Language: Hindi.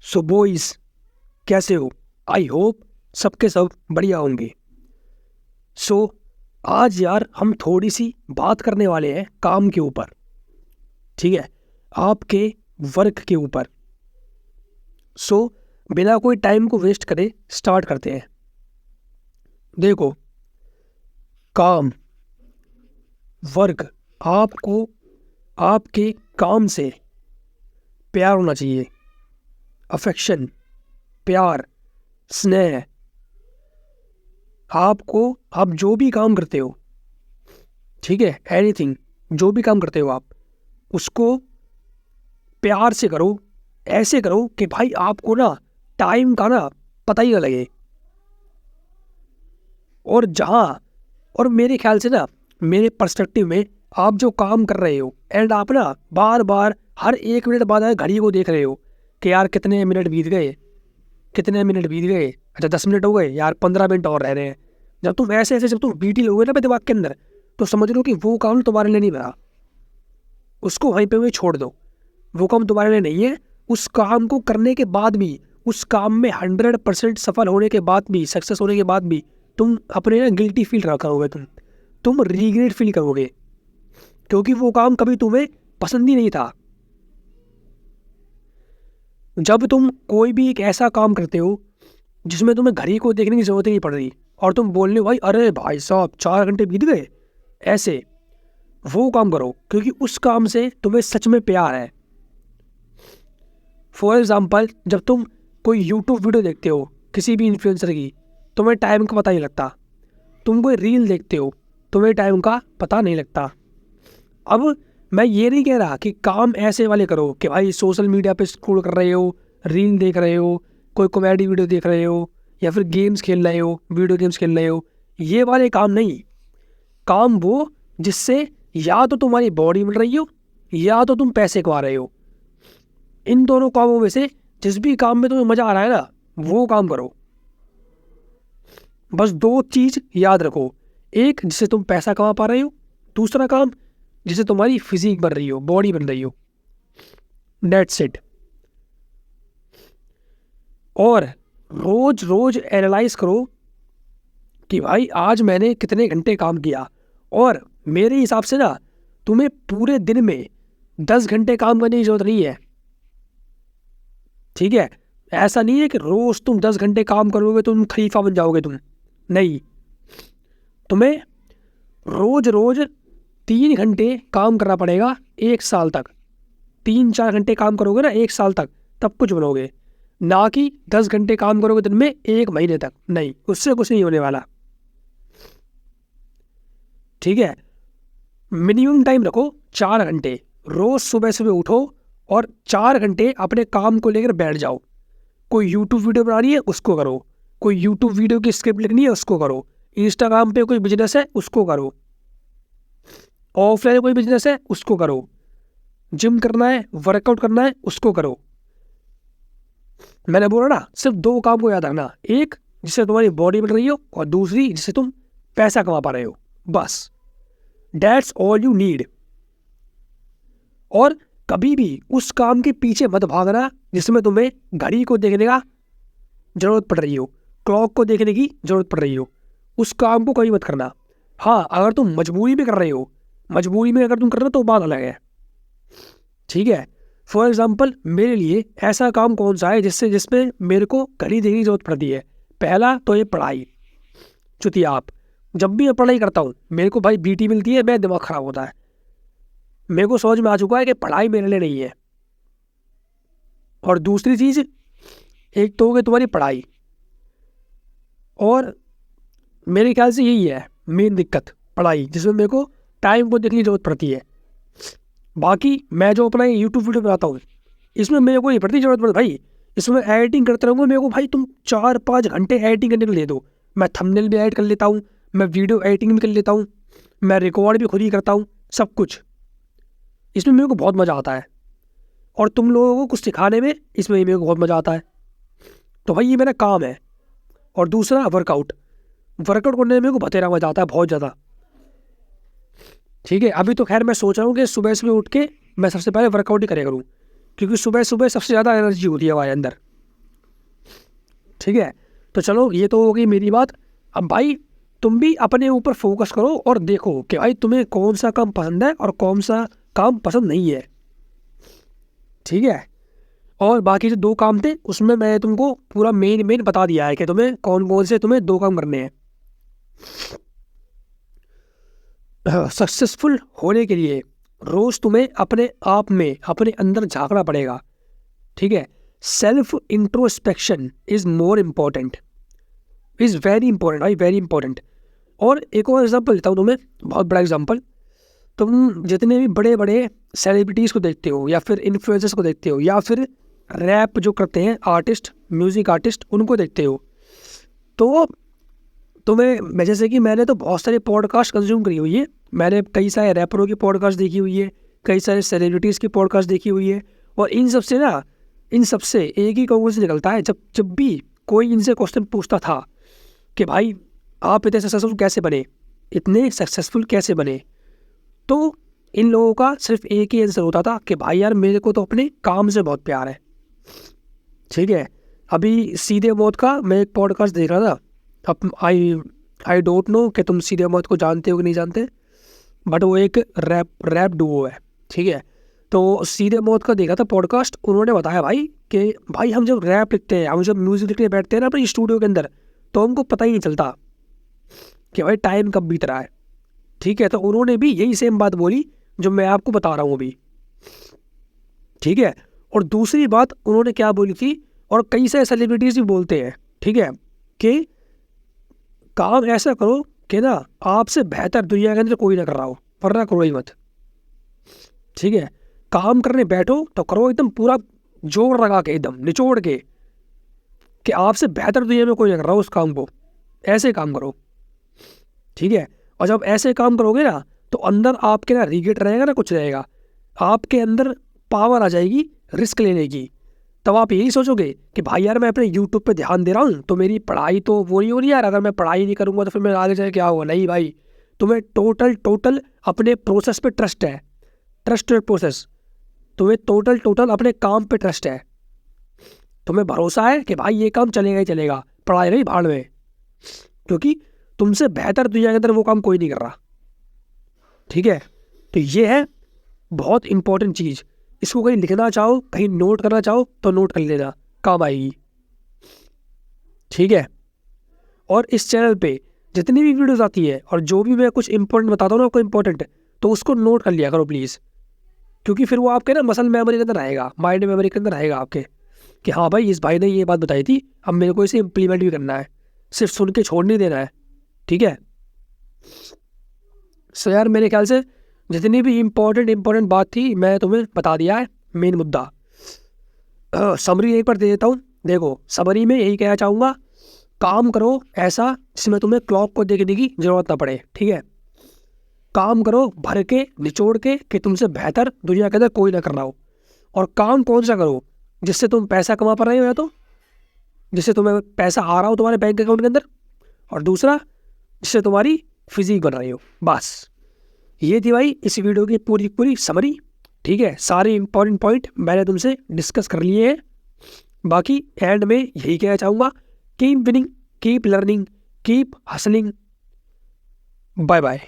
सो बॉयज, कैसे हो? आई होप सबके सब बढ़िया होंगे। सो आज यार हम थोड़ी सी बात करने वाले हैं काम के ऊपर, ठीक है, आपके वर्क के ऊपर। सो बिना कोई टाइम को वेस्ट करे स्टार्ट करते हैं। देखो, काम, वर्क, आपको आपके काम से प्यार होना चाहिए, अफेक्शन, प्यार, स्नेह। आप जो भी काम करते हो, ठीक है, एनीथिंग, जो भी काम करते हो आप उसको प्यार से करो। ऐसे करो कि भाई आपको ना टाइम का ना पता ही ना लगे। और मेरे ख्याल से ना, मेरे पर्सपेक्टिव में, आप जो काम कर रहे हो एंड आप ना बार बार हर 1 मिनट बाद घड़ी को देख रहे हो कि यार कितने मिनट बीत गए, अच्छा 10 मिनट हो गए यार, 15 मिनट और रह रहे हैं। जब तुम बीटी लोगे ना अपने दिमाग के अंदर, तो समझ लो कि वो काम तुम्हारे लिए नहीं बना। उसको वहीं पे छोड़ दो, वो काम तुम्हारे लिए नहीं है। उस काम को करने के बाद भी, उस काम में 100% सफल होने के बाद भी, सक्सेस होने के बाद भी तुम अपने ना गिल्टी फील रखोगे, तुम रिग्रेट फील करोगे, क्योंकि वो काम कभी तुम्हें पसंद ही नहीं था। जब तुम कोई भी एक ऐसा काम करते हो जिसमें तुम्हें घड़ी को देखने की जरूरत ही नहीं पड़ रही और तुम बोलने भाई अरे भाई साहब 4 घंटे बीत गए, ऐसे वो काम करो क्योंकि उस काम से तुम्हें सच में प्यार है। फॉर एग्जाम्पल, जब तुम कोई यूट्यूब वीडियो देखते हो किसी भी इन्फ्लुएंसर की, तुम्हें टाइम का पता नहीं लगता। तुम कोई रील देखते हो, तुम्हें टाइम का पता नहीं लगता। अब मैं ये नहीं कह रहा कि काम ऐसे वाले करो कि भाई सोशल मीडिया पे स्क्रॉल कर रहे हो, रील देख रहे हो, कोई कॉमेडी वीडियो देख रहे हो, या फिर गेम्स खेल रहे हो, वीडियो गेम्स खेल रहे हो। ये वाले काम नहीं। काम वो जिससे या तो तुम्हारी बॉडी मिल रही हो या तो तुम पैसे कमा रहे हो। इन दोनों कामों में से जिस भी काम में तुम्हें मजा आ रहा है ना, वो काम करो। बस 2 चीज याद रखो, एक जिससे तुम पैसा कमा पा रहे हो, दूसरा काम जिससे तुम्हारी फिजिक बन रही हो, बॉडी बन रही हो। That's it. और रोज रोज एनालाइज करो कि भाई आज मैंने कितने घंटे काम किया। और मेरे हिसाब से ना, तुम्हें पूरे दिन में 10 घंटे काम करने की जरूरत नहीं है, ठीक है। ऐसा नहीं है कि रोज तुम 10 घंटे काम करोगे तुम खलीफा बन जाओगे, तुम नहीं। तुम्हें रोज रोज 3 घंटे काम करना पड़ेगा 1 साल तक। 3-4 घंटे काम करोगे ना 1 साल तक, तब कुछ बनोगे। ना कि 10 घंटे काम करोगे दिन में 1 महीने तक, नहीं, उससे कुछ नहीं होने वाला, ठीक है। मिनिमम टाइम रखो 4 घंटे। रोज सुबह सुबह उठो और 4 घंटे अपने काम को लेकर बैठ जाओ। कोई यूट्यूब वीडियो बनानी है उसको करो, कोई यूट्यूब वीडियो की स्क्रिप्ट लिखनी है उसको करो, इंस्टाग्राम पे कोई बिजनेस है उसको करो, ऑफलाइन कोई बिजनेस है उसको करो, जिम करना है, वर्कआउट करना है उसको करो। मैंने बोला ना, सिर्फ 2 काम को याद रखना, एक जिससे तुम्हारी बॉडी बन रही हो और दूसरी जिससे तुम पैसा कमा पा रहे हो। बस दैट्स ऑल यू नीड। और कभी भी उस काम के पीछे मत भागना जिसमें तुम्हें घड़ी को देखने का जरूरत पड़ रही हो, क्लॉक को देखने की जरूरत पड़ रही हो। उस काम को कभी मत करना। हाँ, अगर तुम मजबूरी में कर रहे हो, मजबूरी में अगर तुम कर रहे हो तो बात अलग है, ठीक है। फॉर एग्जाम्पल, मेरे लिए ऐसा काम कौन सा है जिसमें मेरे को घड़ी देखने की जरूरत पड़ती है? पहला तो ये पढ़ाई। चुतिया आप, जब भी मैं पढ़ाई करता हूँ मेरे को भाई बीटी मिलती है, मेरा दिमाग खराब होता है। मेरे को समझ में आ चुका है कि पढ़ाई मेरे लिए नहीं है। और दूसरी चीज, एक तो हो गई तुम्हारी पढ़ाई, और मेरे ख्याल से यही है मेन दिक्कत, पढ़ाई, जिसमें मेरे को टाइम को देखने की जरूरत पड़ती है। बाकी मैं जो अपना यूट्यूब वीडियो बनाता हूँ इसमें मेरे को नहीं पड़ती जरूरत पड़ती भाई। इसमें एडिटिंग करते रहूँगा, मेरे को भाई तुम 4-5 घंटे एडिटिंग करने के लिए दो। मैं थंबनेल भी एडिट कर लेता हूँ, मैं वीडियो एडिटिंग भी कर लेता हूँ, मैं रिकॉर्ड भी खुद ही करता हूँ, सब कुछ। इसमें मेरे को बहुत मज़ा आता है और तुम लोगों को कुछ सिखाने में इसमें मेरे को बहुत मज़ा आता है। तो भाई ये मेरा काम है। और दूसरा वर्कआउट करने में मेरे को बतेरा मज़ा आता है, बहुत ज़्यादा, ठीक है। अभी तो खैर मैं सोच रहा हूँ कि सुबह उठ के मैं सबसे पहले वर्कआउट ही करे करूँ, क्योंकि सुबह सुबह सबसे ज़्यादा एनर्जी होती है हमारे अंदर। ठीक है, तो चलो ये तो हो गई मेरी बात। अब भाई तुम भी अपने ऊपर फोकस करो और देखो कि भाई तुम्हें कौन सा काम पसंद है और कौन सा काम पसंद नहीं है। ठीक है, और बाकी जो 2 काम थे उसमें मैं तुमको पूरा मेन बता दिया है कि तुम्हें कौन कौन से तुम्हें 2 काम करने हैं। सक्सेसफुल होने के लिए रोज तुम्हें अपने आप में अपने अंदर झांकना पड़ेगा। ठीक है, self introspection is more important, is very important भाई, वेरी इंपॉर्टेंट। और एक और एग्जांपल देता हूँ तुम्हें, बहुत बड़ा एग्जांपल। तुम जितने भी बड़े बड़े सेलिब्रिटीज़ को देखते हो या फिर इन्फ्लुएंसर्स को देखते हो या फिर रैप जो करते हैं आर्टिस्ट, म्यूज़िक आर्टिस्ट, उनको देखते हो, तो तुम्हें जैसे कि मैंने तो बहुत सारे पॉडकास्ट कंज्यूम करी हुई है। मैंने कई सारे रैपरों की पॉडकास्ट देखी हुई है, कई सारे सेलिब्रिटीज़ की पॉडकास्ट देखी हुई है, और इन सब से एक ही कंक्लूजन निकलता है। जब भी कोई इनसे क्वेश्चन पूछता था कि भाई आप इतने सक्सेसफुल कैसे बने, इतने सक्सेसफुल कैसे बने, तो इन लोगों का सिर्फ एक ही आंसर होता था कि भाई यार मेरे को तो अपने काम से बहुत प्यार है। ठीक है, अभी सीधे मौत का मैं एक पॉडकास्ट देख रहा था। अब आई डोंट नो कि तुम सीधे मौत को जानते हो कि नहीं जानते, बट वो एक रैप डुओ है। ठीक है, तो सीधे मौत का देखा था पॉडकास्ट। उन्होंने बताया भाई कि भाई हम जब रैप लिखते हैं, हम जब म्यूज़िक लिखने बैठते हैं ना अपने स्टूडियो के अंदर, तो हमको पता ही नहीं चलता कि भाई टाइम कब बीत रहा है। ठीक है, तो उन्होंने भी यही सेम बात बोली जो मैं आपको बता रहा हूँ अभी। ठीक है, और दूसरी बात उन्होंने क्या बोली थी, और कई सारे सेलिब्रिटीज़ भी बोलते हैं, ठीक है, कि काम ऐसा करो कि ना आपसे बेहतर दुनिया के अंदर कोई ना कर रहा हो, वरना करो ही मत। ठीक है, काम करने बैठो तो करो एकदम पूरा जोर लगा के, एकदम निचोड़ के, कि आपसे बेहतर दुनिया में कोई ना कर रहा हो उस काम को, ऐसे काम करो। ठीक है, और जब ऐसे काम करोगे ना तो अंदर आपके ना रिग्रेट रहेगा ना कुछ रहेगा, आपके अंदर पावर आ जाएगी रिस्क लेने की। तब आप यही सोचोगे कि भाई यार मैं अपने यूट्यूब पे ध्यान दे रहा हूँ तो मेरी पढ़ाई तो वो नहीं हो रही यार, अगर मैं पढ़ाई नहीं करूँगा तो फिर मैं आगे जाके क्या होगा। नहीं भाई, तुम्हें टोटल अपने प्रोसेस पे ट्रस्ट है, ट्रस्ट प्रोसेस। तुम्हें टोटल अपने काम पे ट्रस्ट है, तुम्हें भरोसा है कि भाई ये काम चलेगा ही चलेगा, पढ़ाई नहीं भाड़ में, क्योंकि तुमसे बेहतर दुनिया के अंदर वो काम कोई नहीं कर रहा। ठीक है, तो ये है बहुत इंपॉर्टेंट चीज़। इसको कहीं लिखना चाहो, कहीं नोट करना चाहो तो नोट कर लेना, काम आएगी। ठीक है, और इस चैनल पे जितनी भी वीडियोस आती है और जो भी मैं कुछ इंपॉर्टेंट बताता हूँ ना आपको इंपॉर्टेंट, तो उसको नोट कर लिया करो प्लीज़, क्योंकि फिर वो आपके ना मसल मेमोरी के अंदर आएगा, माइंड मेमोरी के अंदर आएगा आपके, कि हाँ भाई इस भाई ने ये बात बताई थी, अब मेरे को इसे इम्प्लीमेंट भी करना है, सिर्फ सुन के छोड़ नहीं देना है। ठीक है, सो यार मेरे ख्याल से जितनी भी इम्पोर्टेंट बात थी मैं तुम्हें बता दिया है, मेन मुद्दा। समरी एक बार दे देता हूँ। देखो, समरी में यही कहना चाहूँगा, काम करो ऐसा जिसमें तुम्हें क्लॉक को देखने की ज़रूरत ना पड़े। ठीक है, काम करो भर के निचोड़ के कि तुमसे बेहतर दुनिया के अंदर कोई ना कर रहा हो। और काम कौन सा करो, जिससे तुम पैसा कमा पा रहे हो, या तो जिससे तुम्हें पैसा आ रहा हो तुम्हारे बैंक अकाउंट के अंदर, और दूसरा जिससे तुम्हारी फिजिक बन रही हो। बस ये थी भाई इस वीडियो की पूरी समरी। ठीक है, सारे इंपॉर्टेंट पॉइंट मैंने तुमसे डिस्कस कर लिए हैं। बाकी एंड में यही कहना चाहूँगा, keep winning, keep learning, keep hustling. Bye bye.